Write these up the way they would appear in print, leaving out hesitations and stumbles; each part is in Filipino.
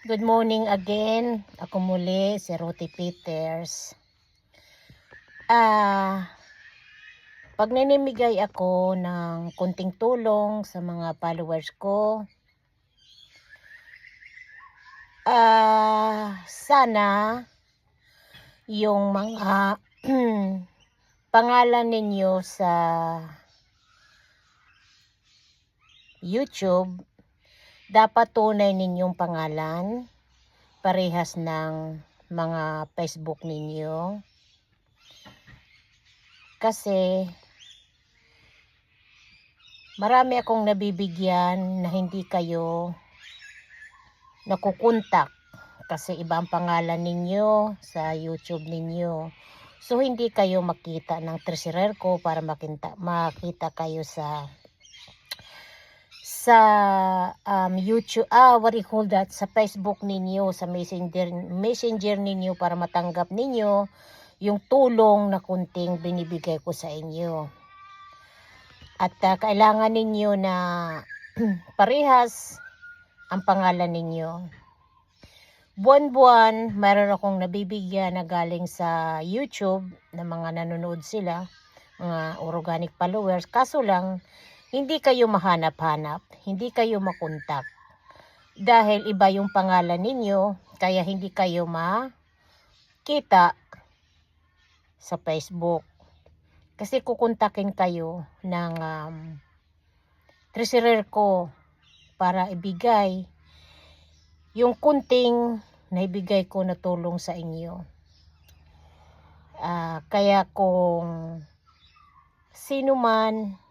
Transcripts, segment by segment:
Good morning again. Ako muli, si Ruthie Peters. Pag nanimigay ako ng konting tulong sa mga followers ko, sana yung mga pangalan ninyo sa YouTube, dapat tunay ninyong pangalan, parehas ng mga Facebook ninyo. Kasi marami akong nabibigyan na hindi kayo nakukontak kasi iba ang pangalan ninyo sa YouTube ninyo. So hindi kayo makita ng treasurer ko para makita kayo sa YouTube, what do you call that, sa Facebook ninyo, sa messenger ninyo para matanggap ninyo yung tulong na kunting binibigay ko sa inyo. At kailangan ninyo na parehas ang pangalan ninyo. Buwan-buwan, mayroon akong nabibigyan na galing sa YouTube na mga nanonood sila, mga organic followers. Kaso lang, hindi kayo mahanap-hanap, hindi kayo makontak. Dahil iba yung pangalan ninyo, kaya hindi kayo makita sa Facebook. Kasi kukontakin kayo ng treasurer ko para ibigay yung kunting naibigay ko na tulong sa inyo. Kaya kung sino man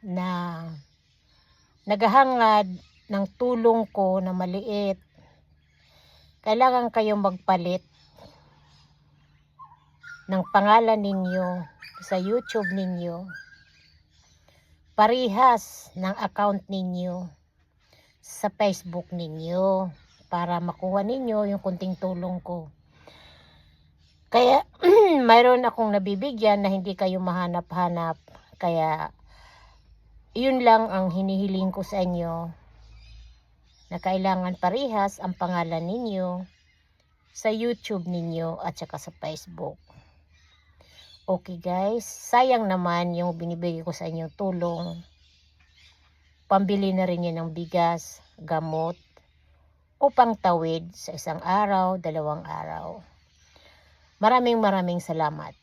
na naghahangad ng tulong ko na maliit, kailangan kayong magpalit ng pangalan ninyo sa YouTube ninyo, parehas ng account ninyo sa Facebook ninyo para makuha ninyo yung kunting tulong ko. Kaya mayroon akong nabibigyan na hindi kayo mahanap-hanap, kaya yun lang ang hinihiling ko sa inyo, na kailangan parehas ang pangalan ninyo sa YouTube ninyo at saka sa Facebook. Okay guys, sayang naman yung binibigay ko sa inyo tulong. Pambili na rin yan ng bigas, gamot, o pangtawid sa isang araw, 2 araw. Maraming salamat.